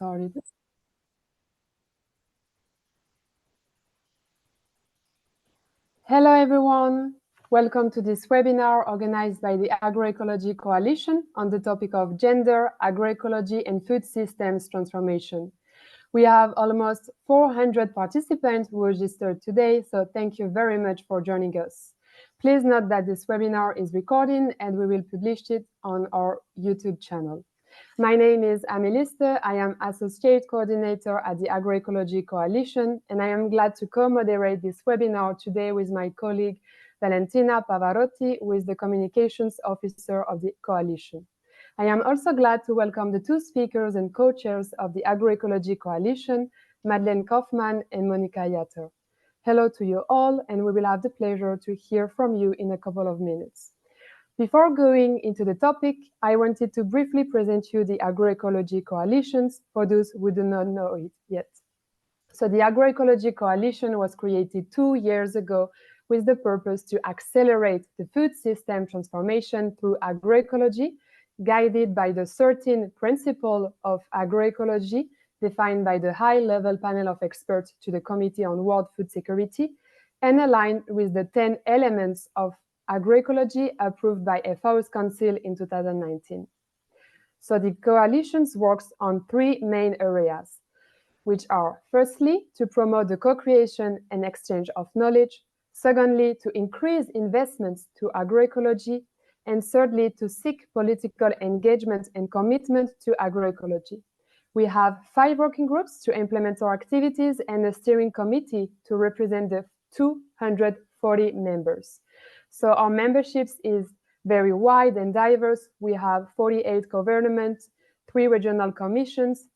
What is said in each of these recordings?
started. Hello, everyone. Welcome to this webinar organized by the Agroecology Coalition on the topic of gender, agroecology, and food systems transformation. We have almost 400 participants who registered today, so thank you very much for joining us. Please note that this webinar is recorded and we will publish it on our YouTube channel. My name is Amélie. I am Associate Coordinator at the Agroecology Coalition, and I am glad to co-moderate this webinar today with my colleague Valentina Pavarotti, who is the Communications Officer of the Coalition. I am also glad to welcome the two speakers and co-chairs of the Agroecology Coalition, Madeleine Kaufmann and Monicah Yator. Hello to you all, and we will have the pleasure to hear from you in a couple of minutes. Before going into the topic, I wanted to briefly present you the Agroecology Coalitions for those who do not know it yet. So the Agroecology Coalition was created 2 years ago with the purpose to accelerate the food system transformation through agroecology, guided by the 13 principles of agroecology defined by the high-level panel of experts to the Committee on World Food Security, and aligned with the 10 elements of agroecology approved by FAO's Council in 2019. So the coalitions works on 3 main areas, which are firstly, to promote the co-creation and exchange of knowledge, secondly, to increase investments to agroecology, and thirdly, to seek political engagement and commitment to agroecology. We have 5 working groups to implement our activities and a steering committee to represent the 240 members. So our memberships is very wide and diverse. We have 48 governments, 3 regional commissions,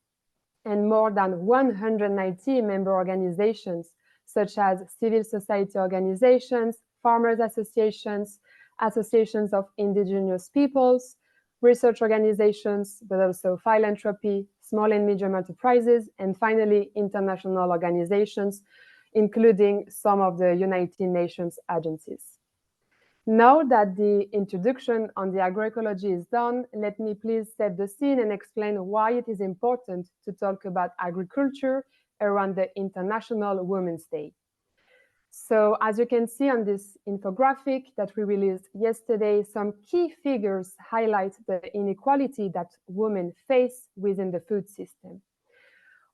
and more than 190 member organizations, such as civil society organizations, farmers associations, associations of indigenous peoples, research organizations, but also philanthropy, small and medium enterprises, and finally, international organizations, including some of the United Nations agencies. Now that the introduction on the agroecology is done, let me please set the scene and explain why it is important to talk about agriculture around the International Women's Day. So as you can see on this infographic that we released yesterday, some key figures highlight the inequality that women face within the food system.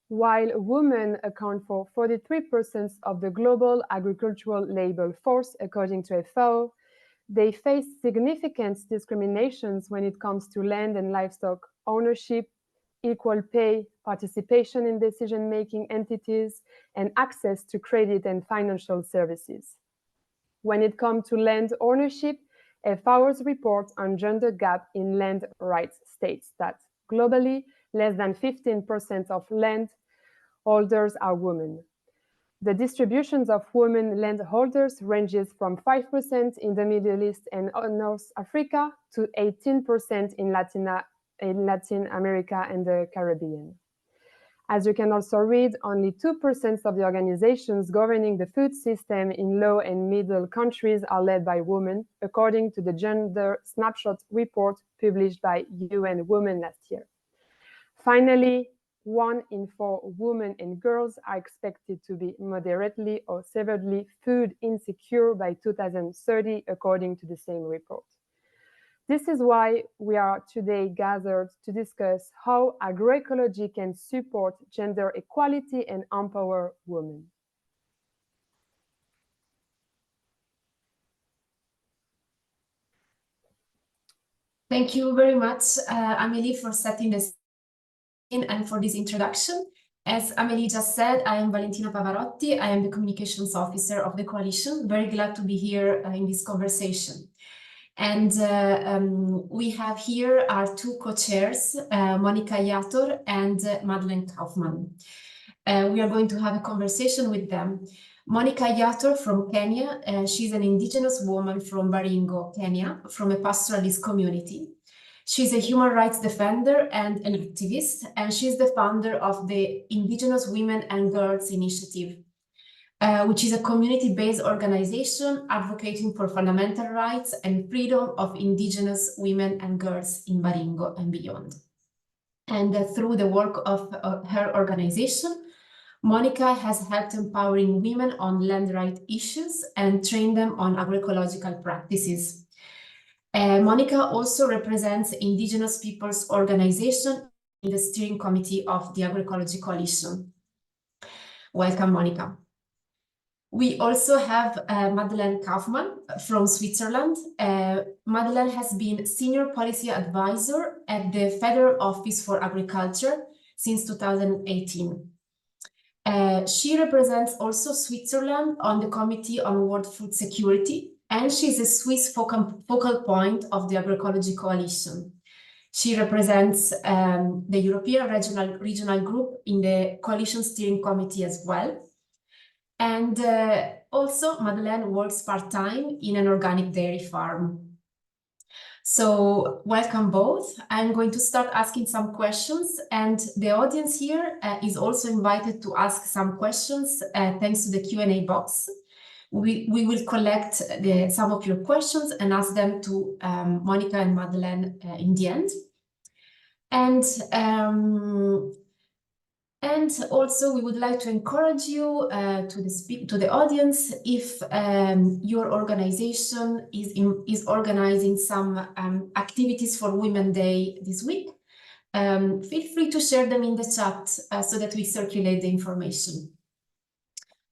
While women account for 43% of the global agricultural labor force, according to FAO, they face significant discriminations when it comes to land and livestock ownership, equal pay, participation in decision-making entities, and access to credit and financial services. When it comes to land ownership, FAO's report on gender gap in land rights states that globally, less than 15% of land holders are women. The distributions of women landholders ranges from 5% in the Middle East and North Africa to 18% in Latin America and the Caribbean. As you can also read, only 2% of the organizations governing the food system in low and middle countries are led by women, according to the Gender Snapshot report published by UN Women last year. Finally, 1 in 4 women and girls are expected to be moderately or severely food insecure by 2030, according to the same report. This is why we are today gathered to discuss how agroecology can support gender equality and empower women. Thank you very much, Amélie, for setting this in and for this introduction. As Amélie just said, I am Valentina Pavarotti. I am the Communications Officer of the Coalition. Very glad to be here in this conversation. And we have here our 2 co-chairs, Monicah Yator and Madeleine Kaufmann. We are going to have a conversation with them. Monicah Yator from Kenya. She's an indigenous woman from Baringo, Kenya, from a pastoralist community. She's a human rights defender and an activist, and she's the founder of the Indigenous Women and Girls Initiative, which is a community-based organization advocating for fundamental rights and freedom of Indigenous women and girls in Baringo and beyond. And through the work of her organization, Monicah has helped empowering women on land right issues and train them on agroecological practices. Monicah also represents Indigenous peoples organization in the steering committee of the Agroecology Coalition. Welcome, Monicah. We also have Madeleine Kaufmann from Switzerland. Madeleine has been Senior Policy Advisor at the Federal Office for Agriculture since 2018. She represents also Switzerland on the Committee on World Food Security, and she's a Swiss focal point of the Agroecology Coalition. She represents the European regional group in the Coalition Steering Committee as well. And also, Madeleine works part-time in an organic dairy farm. So welcome both. I'm going to start asking some questions, and the audience here is also invited to ask some questions thanks to the Q&A box. We will collect some of your questions and ask them to Monicah and Madeleine in the end. And also, we would like to encourage you to the audience, if your organization is organizing some activities for Women's Day this week, feel free to share them in the chat so that we circulate the information.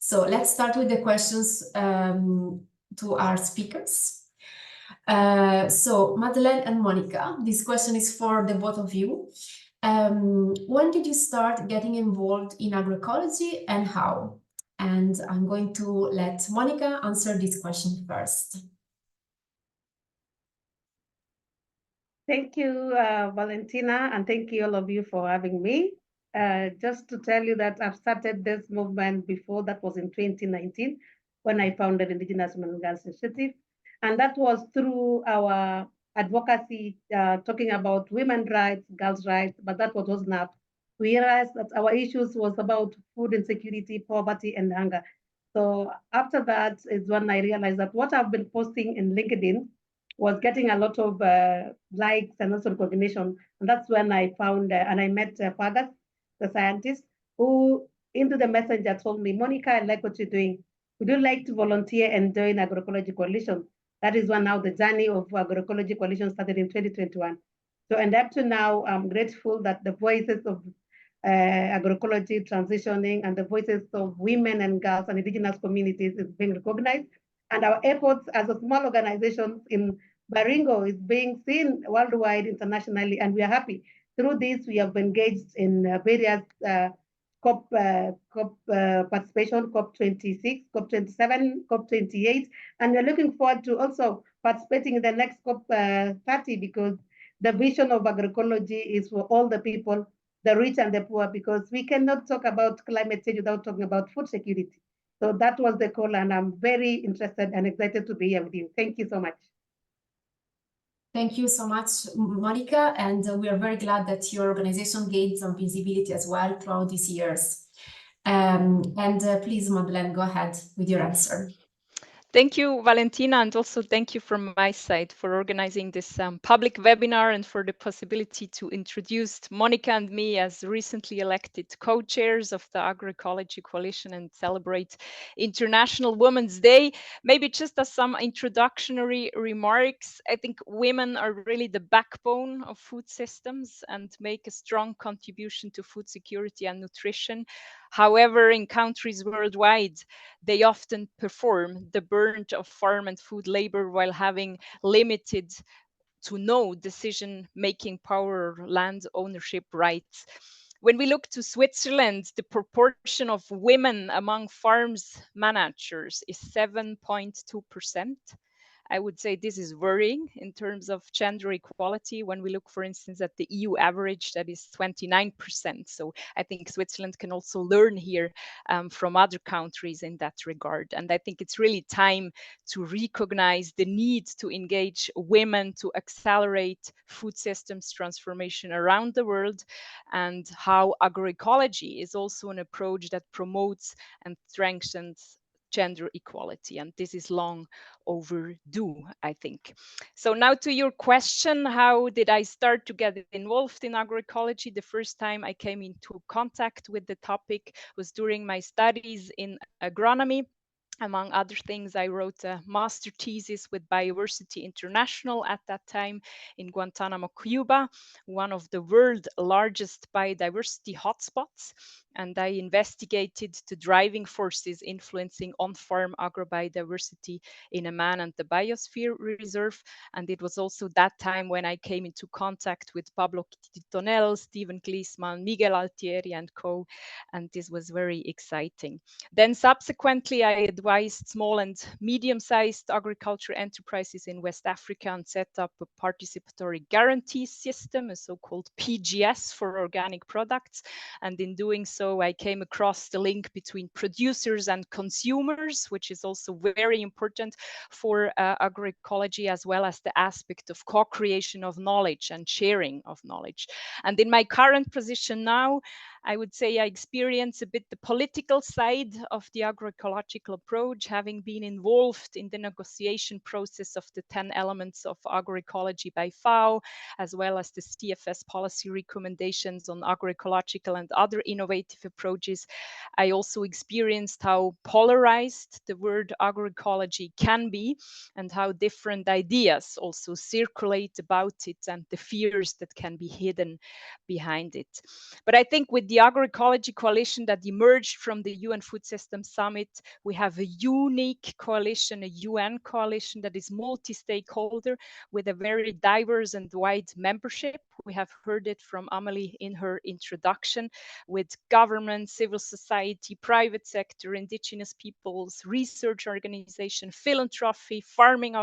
So let's start with the questions to our speakers. So Madeleine and Monicah, this question is for the both of you. When did you start getting involved in agroecology and how? And I'm going to let Monicah answer this question first. Thank you, Valentina, and thank you all of you for having me. Just to tell you that I've started this movement before, that was in 2019, when I founded Indigenous Women and Girls Initiative. And that was through our advocacy, talking about women's rights, girls' rights, but that was not. We realized that our issues was about food insecurity, poverty, and hunger. So after that is when I realized that what I've been posting in LinkedIn was getting a lot of likes and also recognition. And that's when I found, and I met Fagas, the scientist, who into the messenger told me, Monicah, I like what you're doing. Would you like to volunteer and join Agroecology Coalition? That is when now the journey of Agroecology Coalition started in 2021. So, and up to now, I'm grateful that the voices of agroecology transitioning and the voices of women and girls and indigenous communities is being recognized. And our efforts as a small organization in Baringo is being seen worldwide, internationally, and we are happy. Through this, we have engaged in various COP participation, COP 26, COP 27, COP 28, and we're looking forward to also participating in the next COP 30, because the vision of agroecology is for all the people, the rich and the poor, because we cannot talk about climate change without talking about food security. So that was the call, and I'm very interested and excited to be here with you. Thank you so much. Thank you so much, Monicah, and we are very glad that your organization gained some visibility as well throughout these years. Please, Madeleine, go ahead with your answer. Thank you, Valentina, and also thank you from my side for organizing this public webinar and for the possibility to introduce Monicah and me as recently elected co-chairs of the Agroecology Coalition and celebrate International Women's Day. Maybe just as some introductory remarks, I think women are really the backbone of food systems and make a strong contribution to food security and nutrition. However, in countries worldwide, they often perform the burden of farm and food labor while having limited to no decision-making power or land ownership rights. When we look to Switzerland, the proportion of women among farms managers is 7.2%. I would say this is worrying in terms of gender equality. When we look, for instance, at the EU average, that is 29%. So I think Switzerland can also learn here from other countries in that regard. And I think it's really time to recognize the need to engage women to accelerate food systems transformation around the world, and how agroecology is also an approach that promotes and strengthens gender equality, and this is long overdue, I think. So now to your question, how did I start to get involved in agroecology? The first time I came into contact with the topic was during my studies in agronomy. Among other things, I wrote a master thesis with Biodiversity International at that time in Guantanamo, Cuba, one of the world's largest biodiversity hotspots. And I investigated the driving forces influencing on-farm agrobiodiversity in Amman and the Biosphere Reserve. And it was also that time when I came into contact with Pablo Titonel, Stephen Gleesman, Miguel Altieri, and co. And this was very exciting. Then subsequently, I advised small and medium-sized agriculture enterprises in West Africa and set up a participatory guarantee system, a so-called PGS for organic products. And in doing so, I came across the link between producers and consumers, which is also very important for agroecology, as well as the aspect of co-creation of knowledge and sharing of knowledge. And in my current position now, I would say I experience a bit the political side of the agroecological approach, having been involved in the negotiation process of the 10 elements of agroecology by FAO, as well as the CFS policy recommendations on agroecological and other innovative approaches. I also experienced how polarized the word agroecology can be and how different ideas also circulate about it and the fears that can be hidden behind it. But I think with the Agroecology Coalition that emerged from the UN Food Systems Summit, we have a unique coalition, a UN coalition that is multi-stakeholder with a very diverse and wide membership. We have heard it from Amelie in her introduction, with government, civil society, private sector, indigenous peoples, research organization, philanthropy, farming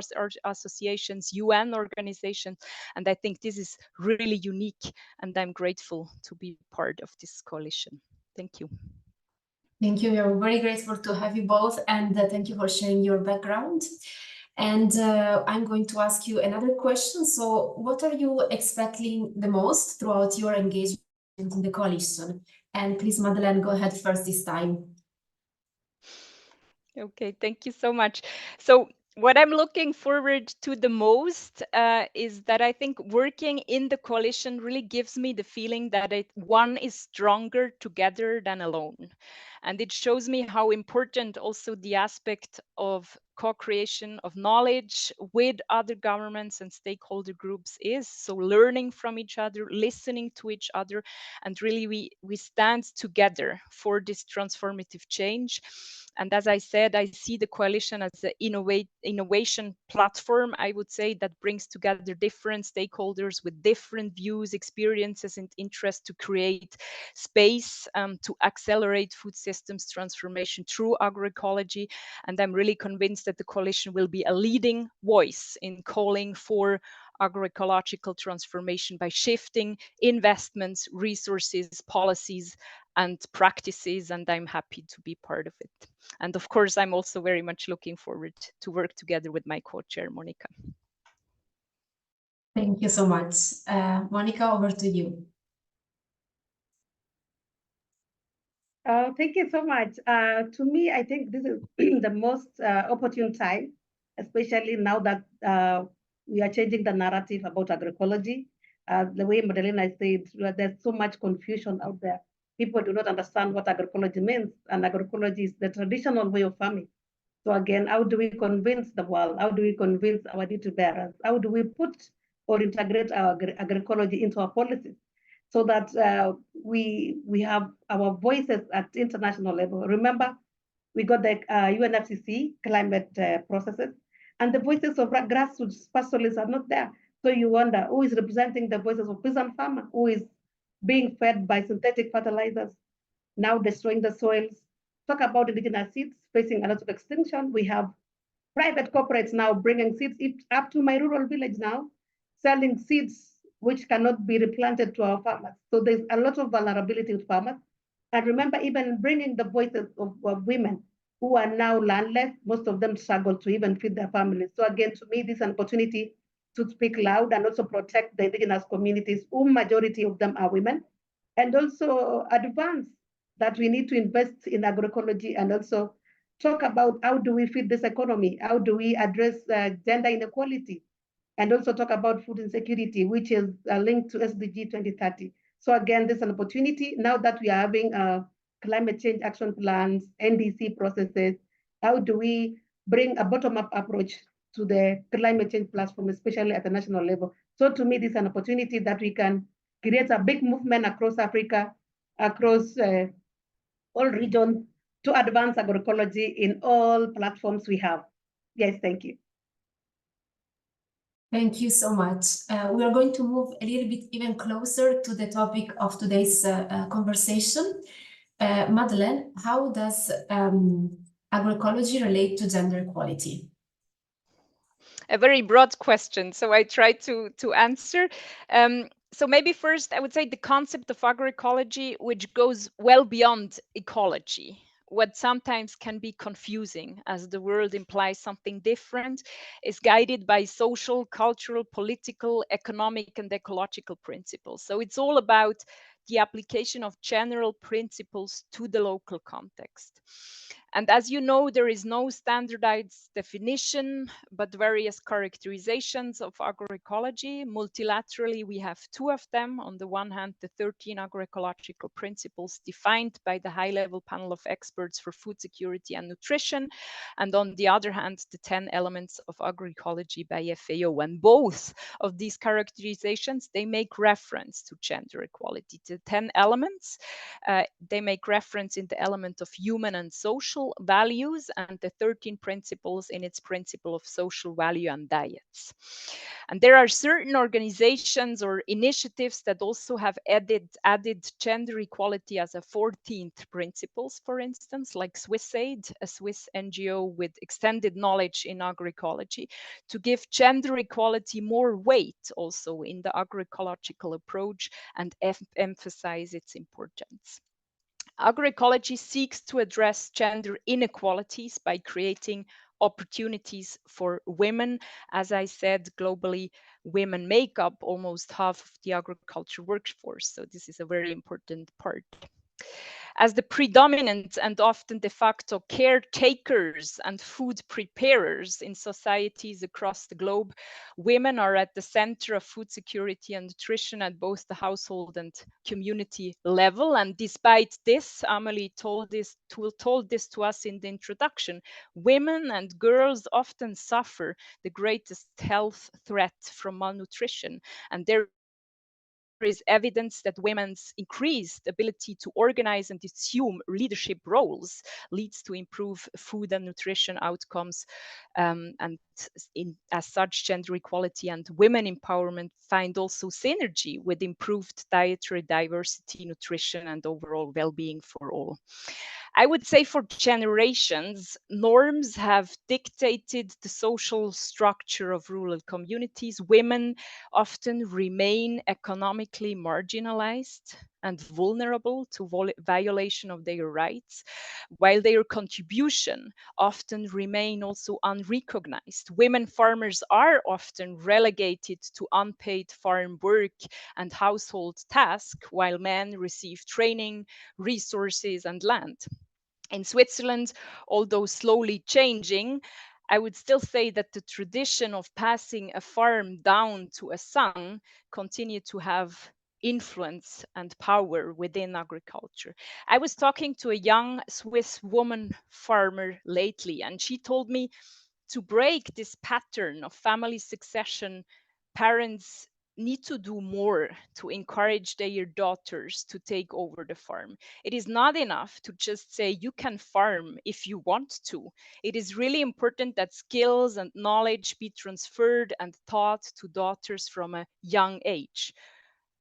associations, UN organizations. And I think this is really unique, and I'm grateful to be part of this coalition. Thank you. Thank you. We are very grateful to have you both, and thank you for sharing your background. And I'm going to ask you another question. So what are you expecting the most throughout your engagement in the coalition? And please, Madeleine, go ahead first this time. Okay, thank you so much. So what I'm looking forward to the most is that I think working in the coalition really gives me the feeling that one is stronger together than alone. And it shows me how important also the aspect of co-creation of knowledge with other governments and stakeholder groups is. So learning from each other, listening to each other, and really we stand together for this transformative change. And as I said, I see the coalition as an innovation platform, I would say, that brings together different stakeholders with different views, experiences, and interests to create space to accelerate food systems transformation through agroecology. And I'm really convinced that the coalition will be a leading voice in calling for agroecological transformation by shifting investments, resources, policies, and practices, and I'm happy to be part of it. And of course, I'm also very much looking forward to work together with my co-chair, Monicah. Thank you so much. Monicah, over to you. Thank you so much. To me, I think this is the most opportune time, especially now that we are changing the narrative about agroecology. The way Madeleine said, there's so much confusion out there. People do not understand what agroecology means, and agroecology is the traditional way of farming. So again, how do we convince the world? How do we convince our duty bearers? How do we put or integrate our agroecology into our policies so that we have our voices at international level? Remember, we got the UNFCCC climate processes, and the voices of grassroots pastoralists are not there. So you wonder who is representing the voices of peasant farmer, who is being fed by synthetic fertilizers, now destroying the soils. Talk about indigenous seeds facing a lot of extinction. We have private corporates now bringing seeds up to my rural village now, selling seeds which cannot be replanted to our farmers. So there's a lot of vulnerability with farmers. And remember, even bringing the voices of women who are now landless, most of them struggle to even feed their families. So again, to me, this is an opportunity to speak loud and also protect the indigenous communities, whom majority of them are women, and also advance that we need to invest in agroecology and also talk about how do we feed this economy, how do we address gender inequality, and also talk about food insecurity, which is linked to SDG 2030. So again, this is an opportunity now that we are having climate change action plans, NDC processes. How do we bring a bottom-up approach to the climate change platform, especially at the national level? So to me, this is an opportunity that we can create a big movement across Africa, across all regions, to advance agroecology in all platforms we have. Yes, thank you. Thank you so much. We are going to move a little bit even closer to the topic of today's conversation. Madeleine, how does agroecology relate to gender equality? A very broad question, so I try to answer. So maybe first, I would say the concept of agroecology, which goes well beyond ecology, what sometimes can be confusing as the word implies something different, is guided by social, cultural, political, economic, and ecological principles. So it's all about the application of general principles to the local context. And as you know, there is no standardized definition, but various characterizations of agroecology. Multilaterally, we have two of them. On the one hand, the 13 agroecological principles defined by the high-level panel of experts for food security and nutrition. And on the other hand, the 10 elements of agroecology by FAO. And both of these characterizations, they make reference to gender equality. The 10 elements, they make reference in the element of human and social values, and the 13 principles in its principle of social value and diets. And there are certain organizations or initiatives that also have added gender equality as a 14th principles, for instance, like SwissAid, a Swiss NGO with extended knowledge in agroecology, to give gender equality more weight also in the agroecological approach and emphasize its importance. Agroecology seeks to address gender inequalities by creating opportunities for women. As I said, globally, women make up almost half of the agriculture workforce. So this is a very important part. As the predominant and often de facto caretakers and food preparers in societies across the globe, women are at the center of food security and nutrition at both the household and community level. And despite this, Amelie told this to us in the introduction, women and girls often suffer the greatest health threat from malnutrition. And there is evidence that women's increased ability to organize and assume leadership roles leads to improve food and nutrition outcomes. And as such, gender equality and women empowerment find also synergy with improved dietary diversity, nutrition, and overall well-being for all. I would say for generations, norms have dictated the social structure of rural communities. Women often remain economically marginalized and vulnerable to violation of their rights, while their contribution often remain also unrecognized. Women farmers are often relegated to unpaid farm work and household tasks, while men receive training, resources, and land. In Switzerland, although slowly changing, I would still say that the tradition of passing a farm down to a son continue to have influence and power within agriculture. I was talking to a young Swiss woman farmer lately, and she told me to break this pattern of family succession, parents need to do more to encourage their daughters to take over the farm. It is not enough to just say you can farm if you want to. It is really important that skills and knowledge be transferred and taught to daughters from a young age.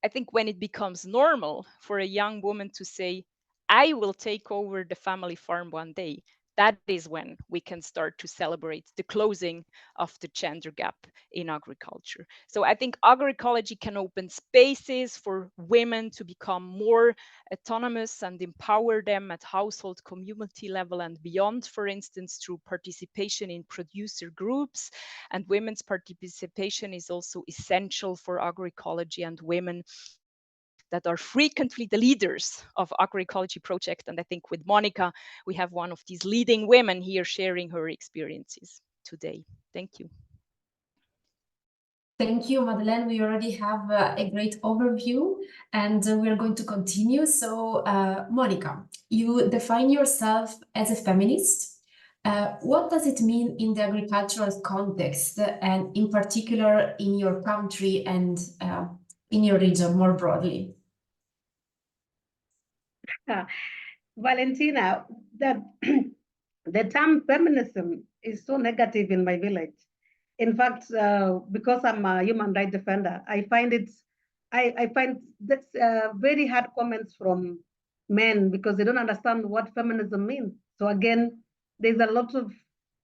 I think when it becomes normal for a young woman to say, I will take over the family farm one day, that is when we can start to celebrate the closing of the gender gap in agriculture. So I think agroecology can open spaces for women to become more autonomous and empower them at household community level and beyond, for instance, through participation in producer groups. And women's participation is also essential for agroecology and women that are frequently the leaders of agroecology project. And I think with Monicah, we have one of these leading women here sharing her experiences today. Thank you. Thank you, Madeleine. We already have a great overview, and we're going to continue. So, Monicah, you define yourself as a feminist. What does it mean in the agricultural context, and in particular in your country and in your region more broadly? Valentina, that the term feminism is so negative in my village. In fact, because I'm a human rights defender, I find that's very hard comments from men because they don't understand what feminism means. So again, there's a lot of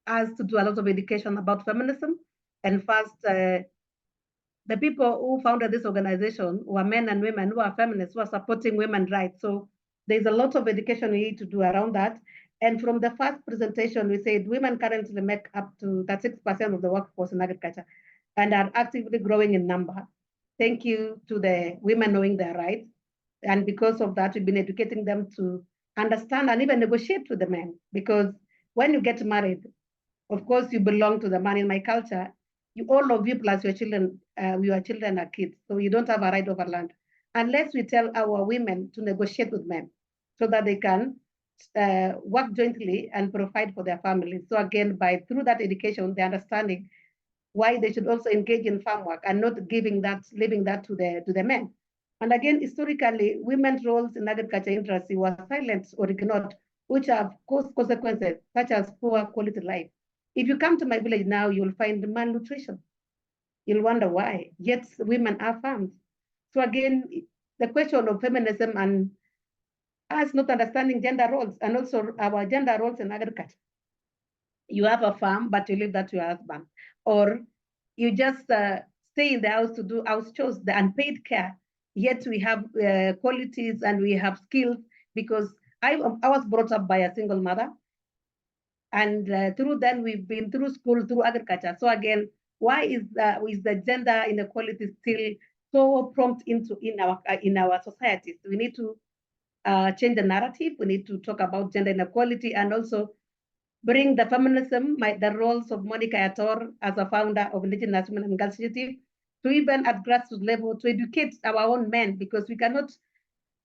us to do a lot of education about feminism. And first, the people who founded this organization were men and women who are feminists, who are supporting women's rights. So there's a lot of education we need to do around that. And from the first presentation, we said women currently make up to 36% of the workforce in agriculture and are actively growing in number. Thank you to the women knowing their rights. And because of that, we've been educating them to understand and even negotiate with the men. Because when you get married, of course, you belong to the man. In my culture, all of you plus your children are kids. So you don't have a right over land unless we tell our women to negotiate with men so that they can work jointly and provide for their families. So again, through that education, the understanding why they should also engage in farm work and not leaving that to the men. And again, historically, women's roles in agriculture industry were silenced or ignored, which have caused consequences such as poor quality life. If you come to my village now, you'll find malnutrition. You'll wonder why. Yet women are farms. So again, the question of feminism and us not understanding gender roles and also our gender roles in agriculture. You have a farm, but you leave that to your husband. Or you just stay in the house to do house chores, the unpaid care. Yet we have qualities and we have skills because I was brought up by a single mother. And through then we've been through school, through agriculture. So again, why is the gender inequality still so prompt in our societies? We need to change the narrative. We need to talk about gender inequality and also bring the feminism, the roles of Monicah Yator as a founder of Indigenous Women and Girls Initiative, to even at grassroots level to educate our own men, because we cannot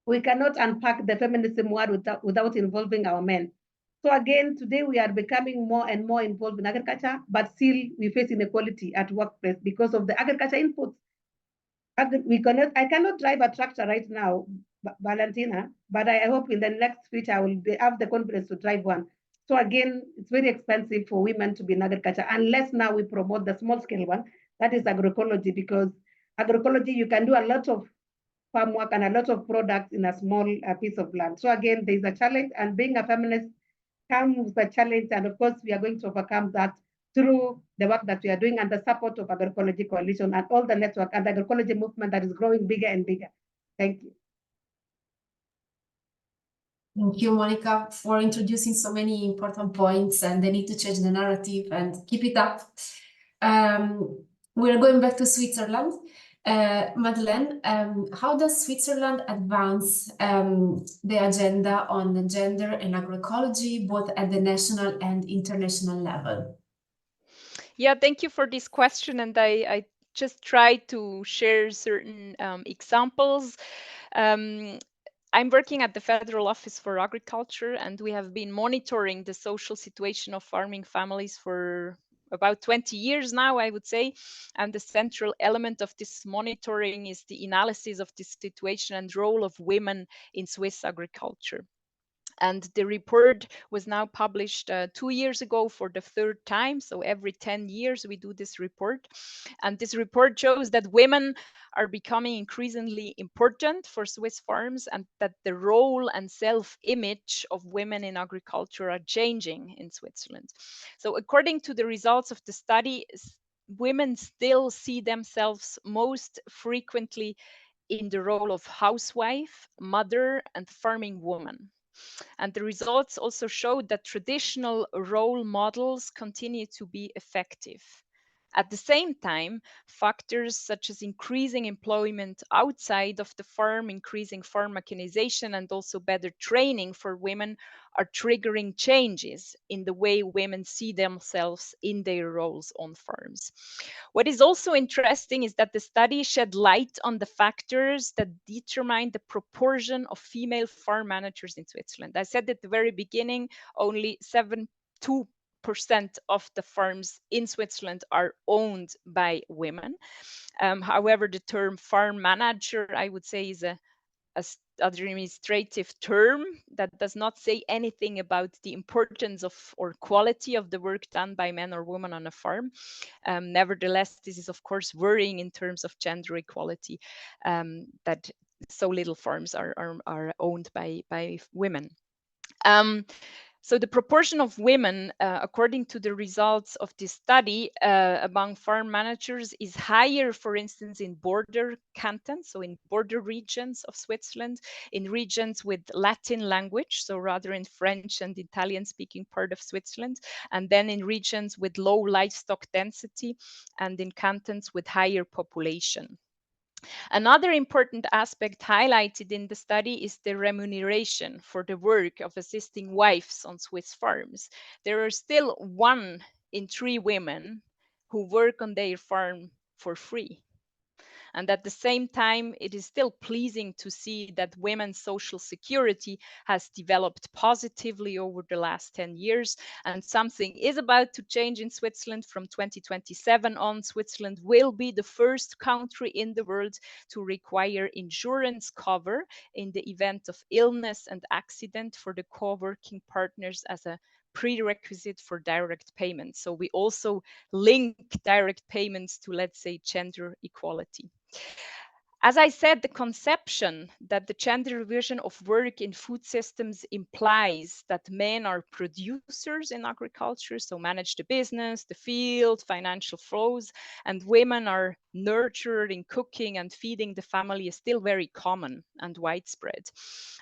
unpack the feminism word without involving our men. So again, today we are becoming more and more involved in agriculture, but still we face inequality at workplace because of the agriculture inputs. I cannot drive a tractor right now, Valentina, but I hope in the next future I will have the confidence to drive one. So again, it's very expensive for women to be in agriculture, unless now we promote the small scale one, that is agroecology, because agroecology, you can do a lot of farm work and a lot of products in a small piece of land. So again, there's a challenge, and being a feminist comes with a challenge, and of course, we are going to overcome that through the work that we are doing and the support of Agroecology Coalition and all the network and the agroecology movement that is growing bigger and bigger. Thank you. Thank you, Monicah, for introducing so many important points and the need to change the narrative and keep it up. We're going back to Switzerland. Madeleine, how does Switzerland advance the agenda on the gender and agroecology, both at the national and international level? Yeah, thank you for this question. And I just tried to share certain examples. I'm working at the Federal Office for Agriculture, and we have been monitoring the social situation of farming families for about 20 years now, I would say. And the central element of this monitoring is the analysis of this situation and role of women in Swiss agriculture. And the report was now published 2 years ago for the third time. So every 10 years we do this report. And this report shows that women are becoming increasingly important for Swiss farms, and that the role and self-image of women in agriculture are changing in Switzerland. So according to the results of the study, women still see themselves most frequently in the role of housewife, mother, and farming woman. And the results also showed that traditional role models continue to be effective. At the same time, factors such as increasing employment outside of the farm, increasing farm mechanization, and also better training for women are triggering changes in the way women see themselves in their roles on farms. What is also interesting is that the study shed light on the factors that determine the proportion of female farm managers in Switzerland. I said at the very beginning, only 2% of the farms in Switzerland are owned by women. However, the term farm manager, I would say, is a administrative term that does not say anything about the importance of or quality of the work done by men or women on a farm. Nevertheless, this is of course worrying in terms of gender equality, that so little farms are owned by women. So the proportion of women, according to the results of this study, among farm managers is higher, for instance, in border cantons, so in border regions of Switzerland, in regions with Latin language, so rather in French and Italian-speaking part of Switzerland, and then in regions with low livestock density and in cantons with higher population. Another important aspect highlighted in the study is the remuneration for the work of assisting wives on Swiss farms. There are still 1 in 3 women who work on their farm for free. And at the same time, it is still pleasing to see that women's social security has developed positively over the last 10 years. And something is about to change in Switzerland. From 2027 on, Switzerland will be the first country in the world to require insurance cover in the event of illness and accident for the co-working partners as a prerequisite for direct payments. So we also link direct payments to, let's say, gender equality. As I said, the conception that the gender division of work in food systems implies that men are producers in agriculture, so manage the business, the field, financial flows, and women are nurtured in cooking and feeding the family is still very common and widespread.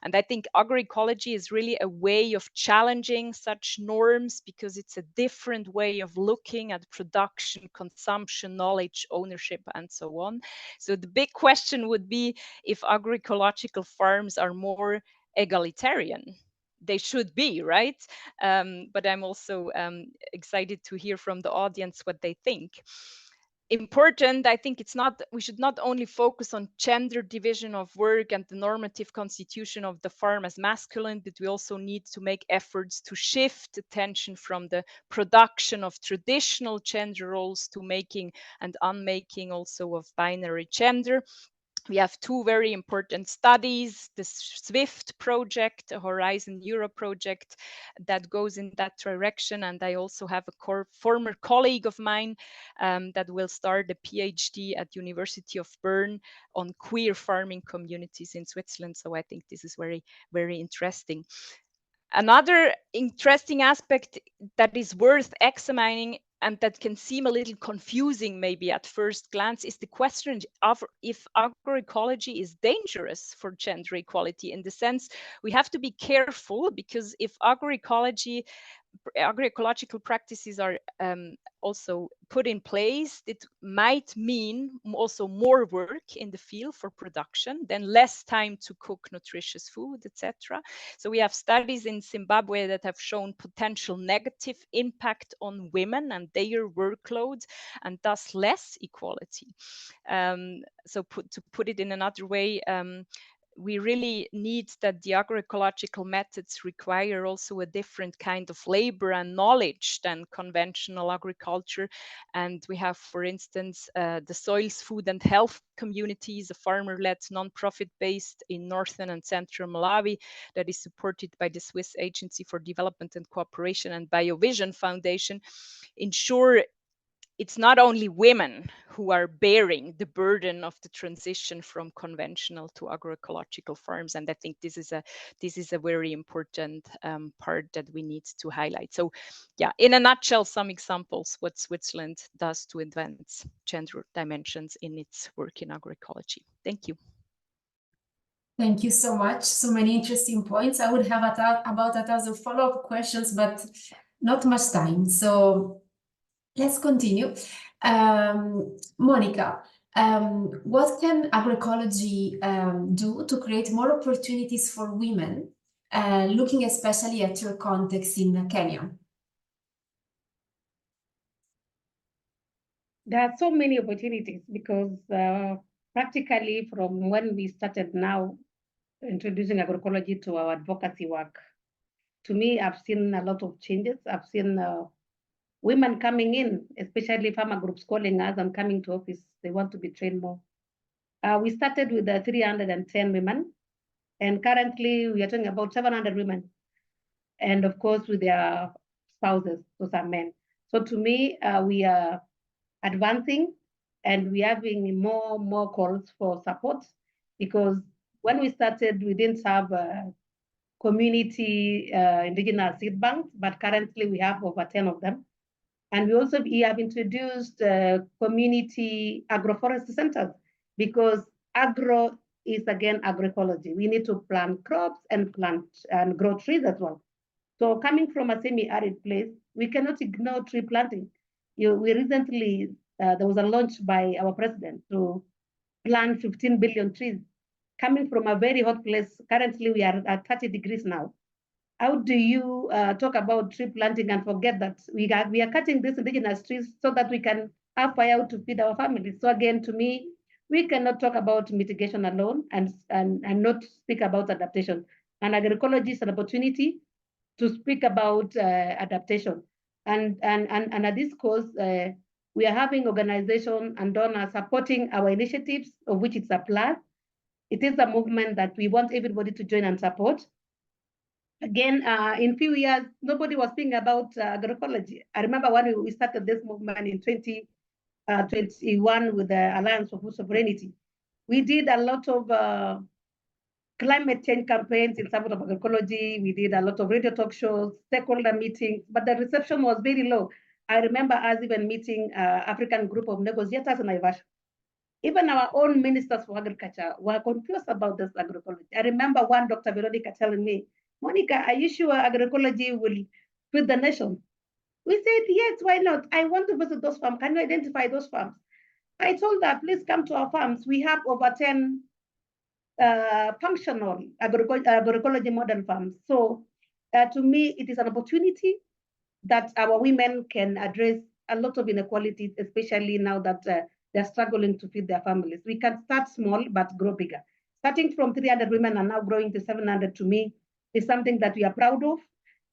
And I think agroecology is really a way of challenging such norms because it's a different way of looking at production, consumption, knowledge, ownership, and so on. So the big question would be if agroecological farms are more egalitarian. They should be, right? But I'm also excited to hear from the audience what they think. Important, I think we should not only focus on gender division of work and the normative constitution of the farm as masculine, but we also need to make efforts to shift attention from the production of traditional gender roles to making and unmaking also of binary gender. We have 2 very important studies, the SWIFT project, a Horizon Europe project that goes in that direction. And I also have a former colleague of mine that will start a PhD at University of Bern on queer farming communities in Switzerland. So I think this is very, very interesting. Another interesting aspect that is worth examining and that can seem a little confusing maybe at first glance is the question of if agroecology is dangerous for gender equality, in the sense we have to be careful, because if agroecological practices are also put in place, it might mean also more work in the field for production, then less time to cook nutritious food, etc. So we have studies in Zimbabwe that have shown potential negative impact on women and their workload, and thus less equality. So to put it in another way, we really need that the agroecological methods require also a different kind of labor and knowledge than conventional agriculture. And we have, for instance, the Soils, Food and Health Communities, a farmer-led non-profit based in northern and central Malawi that is supported by the Swiss Agency for Development and Cooperation and BioVision Foundation, ensure it's not only women who are bearing the burden of the transition from conventional to agroecological farms. And I think this is a very important part that we need to highlight. So yeah, in a nutshell, some examples what Switzerland does to advance gender dimensions in its work in agroecology. Thank you. Thank you so much. So many interesting points. I would have about 1,000 follow-up questions, but not much time. So let's continue. Monicah, what can agroecology do to create more opportunities for women, looking especially at your context in Kenya? There are so many opportunities because practically from when we started now introducing agroecology to our advocacy work, to me, I've seen a lot of changes. I've seen women coming in, especially farmer groups calling us and coming to office. They want to be trained more. We started with 310 women, and currently we are talking about 700 women. And of course, with their spouses, those are men. So to me, we are advancing and we are having more calls for support, because when we started, we didn't have community indigenous seed banks, but currently we have over 10 of them. And we have introduced community agroforestry centers, because agro is again agroecology. We need to plant crops and plant and grow trees as well. So coming from a semi-arid place, we cannot ignore tree planting. We recently, there was a launch by our president to plant 15 billion trees. Coming from a very hot place, currently we are at 30 degrees now. How do you talk about tree planting and forget that we are cutting these indigenous trees so that we can have fire to feed our families? So again, to me, we cannot talk about mitigation alone and not speak about adaptation. And agroecology is an opportunity to speak about adaptation. And at this cause, we are having organizations and donors supporting our initiatives, of which it's a plus. It is a movement that we want everybody to join and support. Again, in few years, nobody was thinking about agroecology. I remember when we started this movement in 2021 with the Alliance for Food Sovereignty. We did a lot of climate change campaigns in support of agroecology. We did a lot of radio talk shows, stakeholder meetings, but the reception was very low. I remember us even meeting African group of negotiators in Naivasha. Even our own ministers for agriculture were confused about this agroecology. I remember one Dr. Veronica telling me, Monicah, are you sure agroecology will feed the nation? We said, yes, why not? I want to visit those farms. Can you identify those farms? I told her, please come to our farms. We have over 10 functional agroecology model farms. So to me, it is an opportunity that our women can address a lot of inequalities, especially now that they're struggling to feed their families. We can start small, but grow bigger. Starting from 300 women and now growing to 700, to me, is something that we are proud of.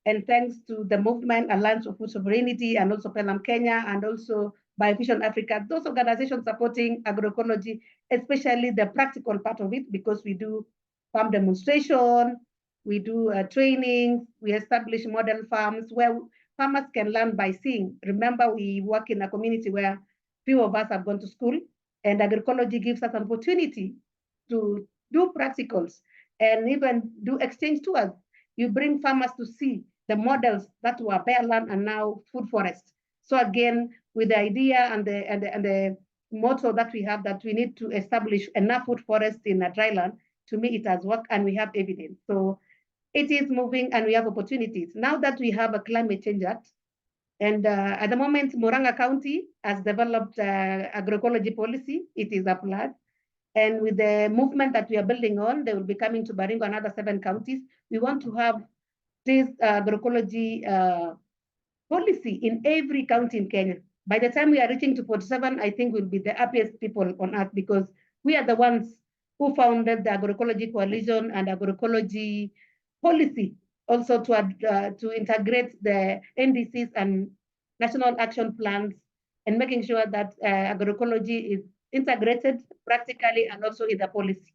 And thanks to the movement, Alliance for Food Sovereignty, and also Pelham Kenya, and also Biovision Africa, those organizations supporting agroecology, especially the practical part of it, because we do farm demonstration, we do training, we establish model farms where farmers can learn by seeing. Remember, we work in a community where few of us have gone to school, and agroecology gives us an opportunity to do practicals and even do exchange tours. You bring farmers to see the models that were bare land and now food forest. So again, with the idea and the motto that we have, that we need to establish enough food forest in a dry land, to me it has worked and we have evidence. So it is moving and we have opportunities. Now that we have a climate change act, and at the moment, Murang'a County has developed agroecology policy. It is applied. And with the movement that we are building on, they will be coming to Baringo, another 7 counties. We want to have this agroecology policy in every county in Kenya. By the time we are reaching to 47, I think we'll be the happiest people on earth, because we are the ones who founded the Agroecology Coalition and agroecology policy, also to integrate the NDCs and national action plans, and making sure that agroecology is integrated practically and also in the policy.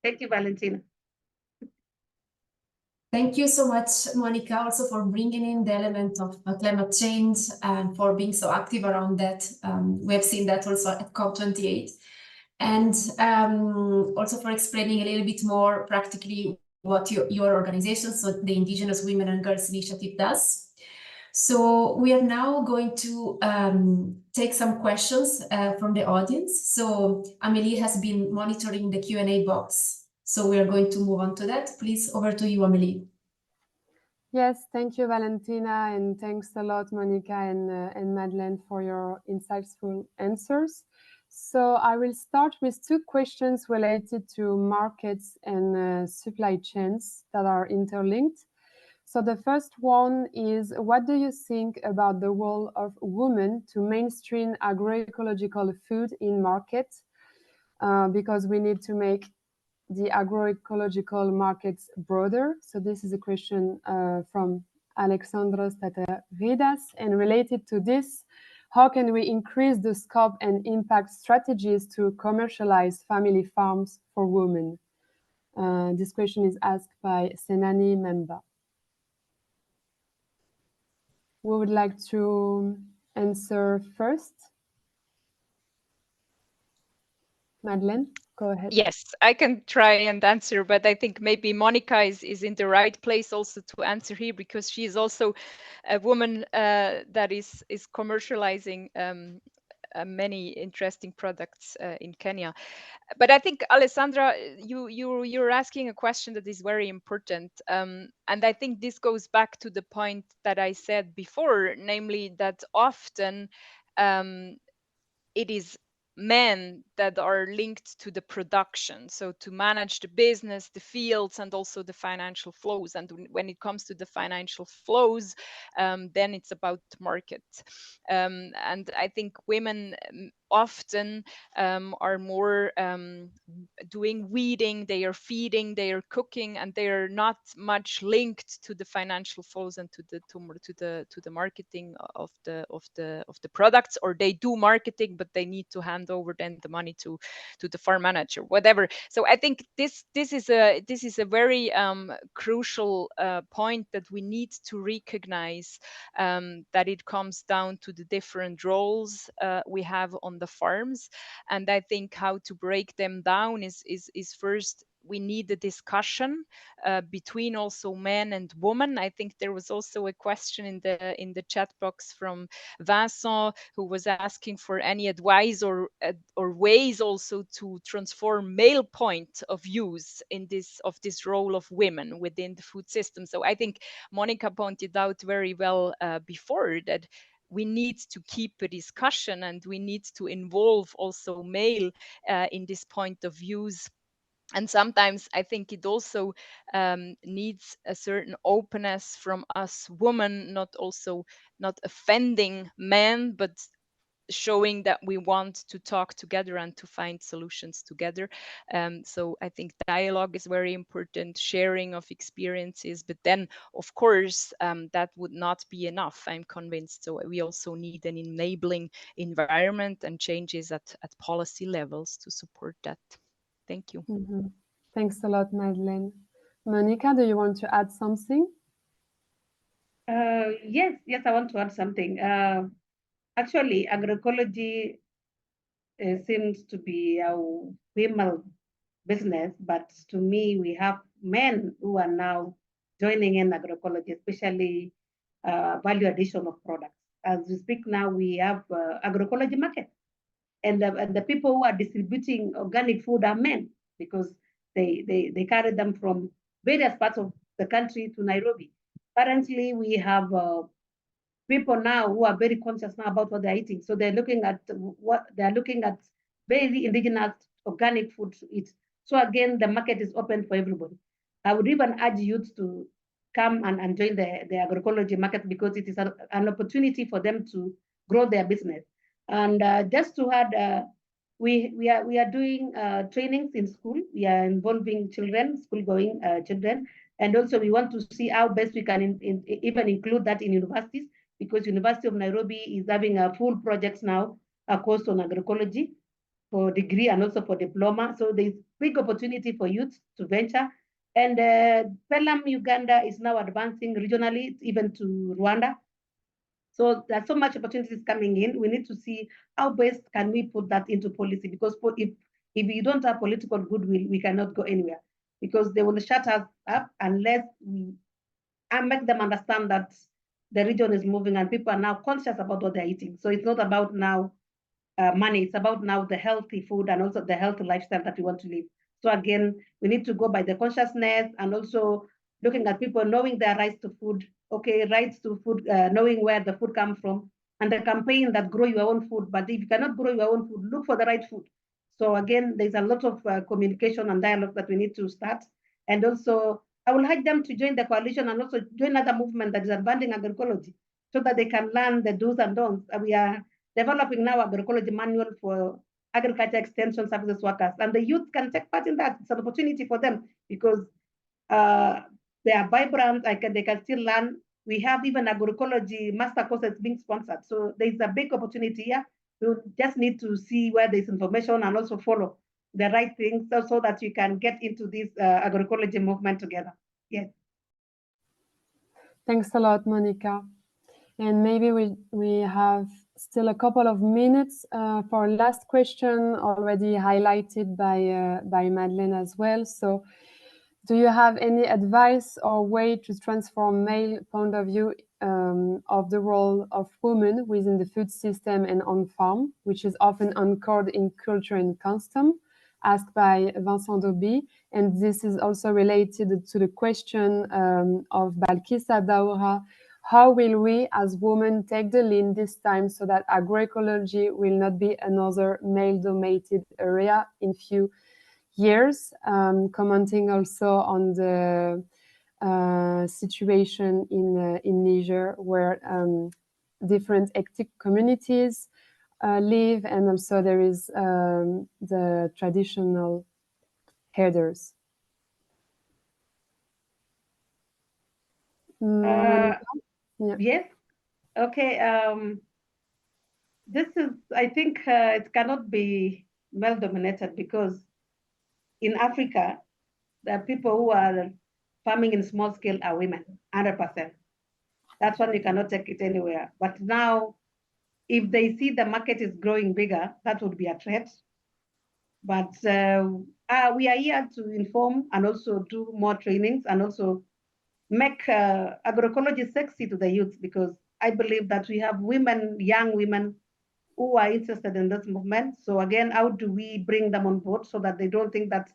Thank you, Valentina. Thank you so much, Monicah, also for bringing in the element of climate change and for being so active around that. We have seen that also at COP28. And also for explaining a little bit more practically what your organization, so the Indigenous Women and Girls Initiative, does. So we are now going to take some questions from the audience. So Amélie has been monitoring the Q&A box. So we are going to move on to that. Please, over to you, Amélie. Yes, thank you, Valentina, and thanks a lot, Monicah and Madeleine, for your insightful answers. So I will start with two questions related to markets and supply chains that are interlinked. So the first one is, what do you think about the role of women to mainstream agroecological food in markets? Because we need to make the agroecological markets broader. So this is a question from Alexandros Tataridas. And related to this, how can we increase the scope and impact strategies to commercialize family farms for women? This question is asked by Senani Memba. We would like to answer first. Madeleine, go ahead. Yes, I can try and answer, but I think maybe Monicah is in the right place also to answer here, because she is also a woman that is commercializing many interesting products in Kenya. But I think, Alessandra, you're asking a question that is very important, and I think this goes back to the point that I said before, namely that often it is men that are linked to the production, so to manage the business, the fields, and also the financial flows. And when it comes to the financial flows, then it's about the market. And I think women often are more doing weeding, they are feeding, they are cooking, and they are not much linked to the financial flows and to the marketing of the products, or they do marketing but they need to hand over then the money to the farm manager, whatever. So I think this is a very crucial point that we need to recognize, that it comes down to the different roles we have on the farms. And I think how to break them down is first, we need a discussion between also men and women. I think there was also a question in the chat box from Vincent, who was asking for any advice or ways also to transform male point of views in this role of women within the food system. So I think Monicah pointed out very well before that we need to keep a discussion and we need to involve also male in this point of views. And sometimes I think it also needs a certain openness from us women, not offending men, but showing that we want to talk together and to find solutions together. So I think dialogue is very important, sharing of experiences, but then of course that would not be enough, I'm convinced. So we also need an enabling environment and changes at policy levels to support that. Thank you. Mm-hmm. Thanks a lot, Madeleine. Monicah, do you want to add something? Yes, I want to add something. Actually, agroecology seems to be a female business, but to me, we have men who are now joining in agroecology, especially value addition of products. As we speak now, we have agroecology market, and the people who are distributing organic food are men, because they carry them from various parts of the country to Nairobi. Currently, we have people now who are very conscious now about what they're eating. So they're looking at very indigenous organic food to eat. So again, the market is open for everybody. I would even urge youth to come and join the agroecology market, because it is an opportunity for them to grow their business. And just to add, we are doing trainings in school. We are involving children, school-going children, and also we want to see how best we can even include that in universities, because University of Nairobi is having a full projects now, a course on agroecology for degree and also for diploma. So there's big opportunity for youth to venture. And Pelham, Uganda is now advancing regionally, even to Rwanda. So there's so much opportunities coming in. We need to see how best can we put that into policy, because if we don't have political goodwill, we cannot go anywhere, because they will shut us up unless we make them understand that the region is moving and people are now conscious about what they're eating. So it's not about now money, it's about now the healthy food and also the healthy lifestyle that we want to live. So again, we need to go by the consciousness and also looking at people knowing their rights to food, okay, rights to food, knowing where the food comes from, and the campaign that grow your own food. But if you cannot grow your own food, look for the right food. So again, there's a lot of communication and dialogue that we need to start. And also, I will urge them to join the coalition and also join other movement that is advancing agroecology so that they can learn the do's and don'ts. We are developing now agroecology manual for agriculture extension services workers, and the youth can take part in that. It's an opportunity for them because they are vibrant. They can still learn. We have even agroecology master courses being sponsored. So there's a big opportunity here. You just need to see where there's information and also follow the right things so that you can get into this agroecology movement together. Yes. Thanks a lot, Monicah. And maybe we have still a couple of minutes for last question, already highlighted by Madeleine as well. So, do you have any advice or way to transform male point of view of the role of women within the food system and on farm, which is often anchored in culture and custom? Asked by Vincent Doby, and this is also related to the question of Balkisa Daoura. How will we as women take the lead this time so that agroecology will not be another male-dominated area in few years? Commenting also on the situation in Niger, where different ethnic communities live, and also there is the traditional herders. Yeah. Yes. Okay. This is, I think, it cannot be male-dominated because in Africa, the people who are farming in small scale are women, 100%. That's one you cannot take it anywhere. But now, if they see the market is growing bigger, that would be a threat. But we are here to inform and also do more trainings and also make agroecology sexy to the youth, because I believe that we have women, young women, who are interested in this movement. So again, how do we bring them on board so that they don't think that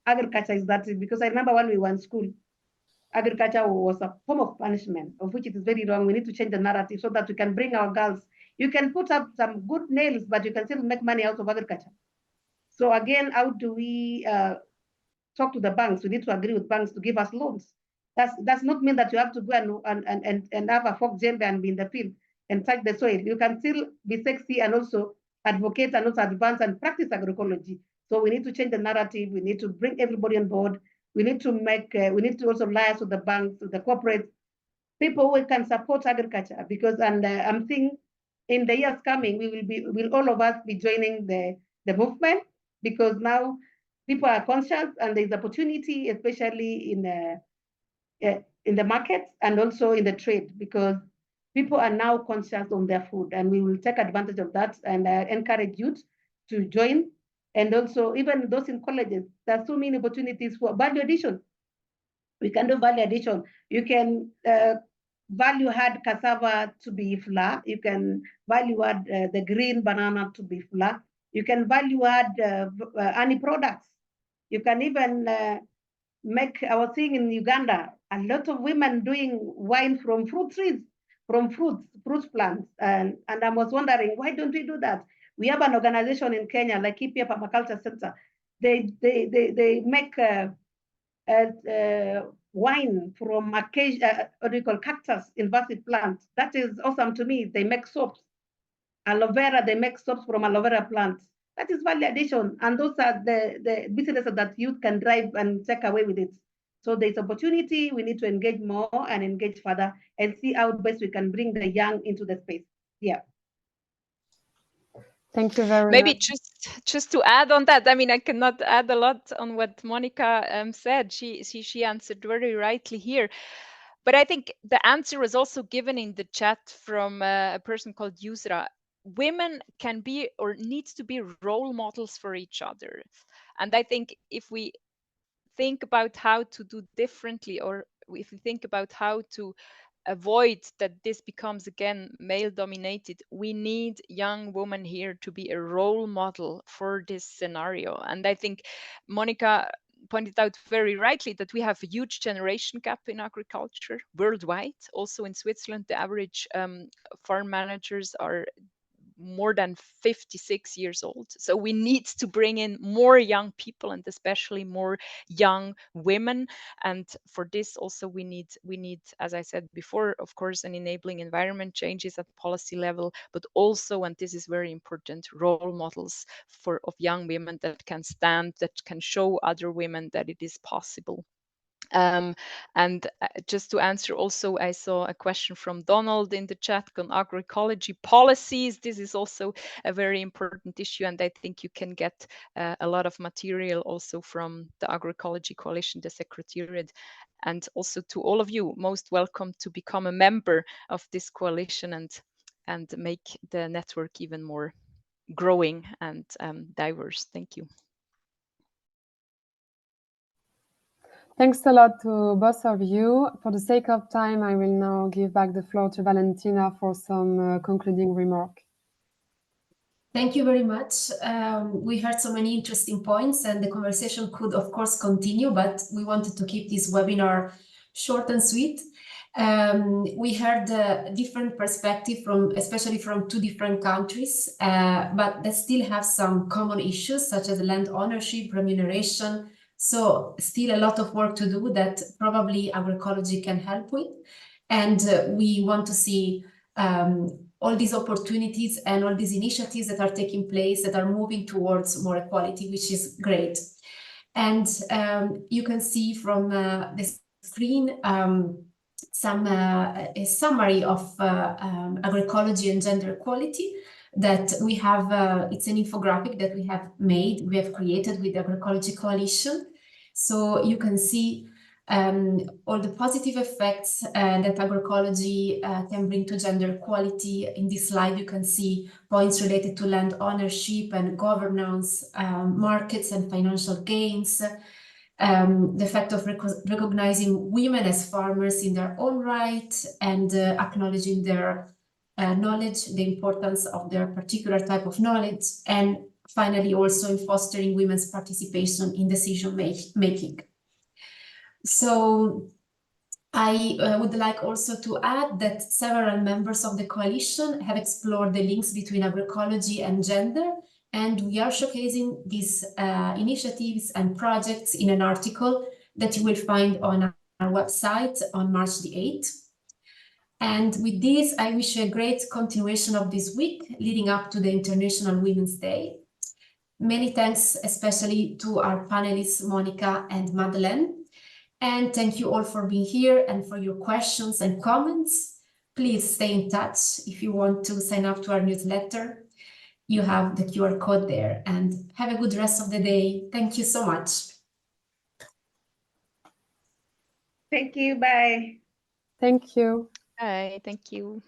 agriculture is that? Because I remember when we were in school, agriculture was a form of punishment, of which it is very wrong. We need to change the narrative so that we can bring our girls. You can put up some good nails, but you can still make money out of agriculture. So again, how do we talk to the banks? We need to agree with banks to give us loans. That's not mean that you have to go and have a folk gender and be in the field and touch the soil. You can still be sexy and also advocate and also advance and practice agroecology. So we need to change the narrative. We need to bring everybody on board. We need to make. We need to also liaise with the banks, with the corporate people who can support agriculture. Because I'm thinking in the years coming, will all of us be joining the movement, because now people are conscious and there's opportunity, especially in the markets and also in the trade, because people are now conscious on their food, and we will take advantage of that and encourage youth to join. And also, even those in colleges, there are so many opportunities for value addition. We can do value addition. You can value add cassava to be flour. You can value add the green banana to be flour. You can value add honey products. You can even make, I was seeing in Uganda, a lot of women doing wine from fruit trees, from fruit plants. And I was wondering, why don't we do that? We have an organization in Kenya, like EPA Permaculture Center. They make wine from acacia, what do you call, cactus invasive plants. That is awesome to me. They make soaps. Aloe vera, they make soaps from aloe vera plants. That is value addition. And those are the businesses that youth can drive and take away with it. So there's opportunity. We need to engage more and engage further and see how best we can bring the young into the space. Yeah. Thank you very much. Maybe just to add on that, I mean, I cannot add a lot on what Monicah said. She answered very rightly here. But I think the answer was also given in the chat from a person called Yusra. Women can be or needs to be role models for each other. And I think if we think about how to do differently, or if we think about how to avoid that this becomes again male dominated, we need young women here to be a role model for this scenario. And I think Monicah pointed out very rightly that we have a huge generation gap in agriculture worldwide. Also in Switzerland, the average farm managers are more than 56 years old. So we need to bring in more young people, and especially more young women. And for this also we need, as I said before, of course, an enabling environment changes at policy level, but also, and this is very important, role models of young women that can stand, that can show other women that it is possible. And just to answer also, I saw a question from Donald in the chat on agroecology policies. This is also a very important issue, and I think you can get a lot of material also from the Agroecology Coalition, the Secretariat. And also to all of you, most welcome to become a member of this coalition and make the network even more growing and diverse. Thank you. Thanks a lot to both of you. For the sake of time, I will now give back the floor to Valentina for some concluding remark. Thank you very much. We heard so many interesting points, and the conversation could, of course, continue, but we wanted to keep this webinar short and sweet. We heard a different perspective especially from two different countries, but they still have some common issues such as land ownership, remuneration. So still a lot of work to do that probably agroecology can help with. And we want to see all these opportunities and all these initiatives that are taking place that are moving towards more equality, which is great. And you can see from the screen a summary of agroecology and gender equality that we have. It's an infographic that we have created with the Agroecology Coalition. So you can see all the positive effects that agroecology can bring to gender equality. In this slide, you can see points related to land ownership and governance, markets and financial gains, the fact of recognizing women as farmers in their own right and acknowledging their knowledge, the importance of their particular type of knowledge, and finally also in fostering women's participation in decision making. So I would like also to add that several members of the coalition have explored the links between agroecology and gender, and we are showcasing these initiatives and projects in an article that you will find on our website on March the 8th. And with this, I wish a great continuation of this week leading up to the International Women's Day. Many thanks, especially to our panelists, Monicah and Madeleine. And thank you all for being here and for your questions and comments. Please stay in touch. If you want to sign up to our newsletter, you have the QR code there. And have a good rest of the day. Thank you so much. Thank you. Bye. Thank you. Bye. Thank you.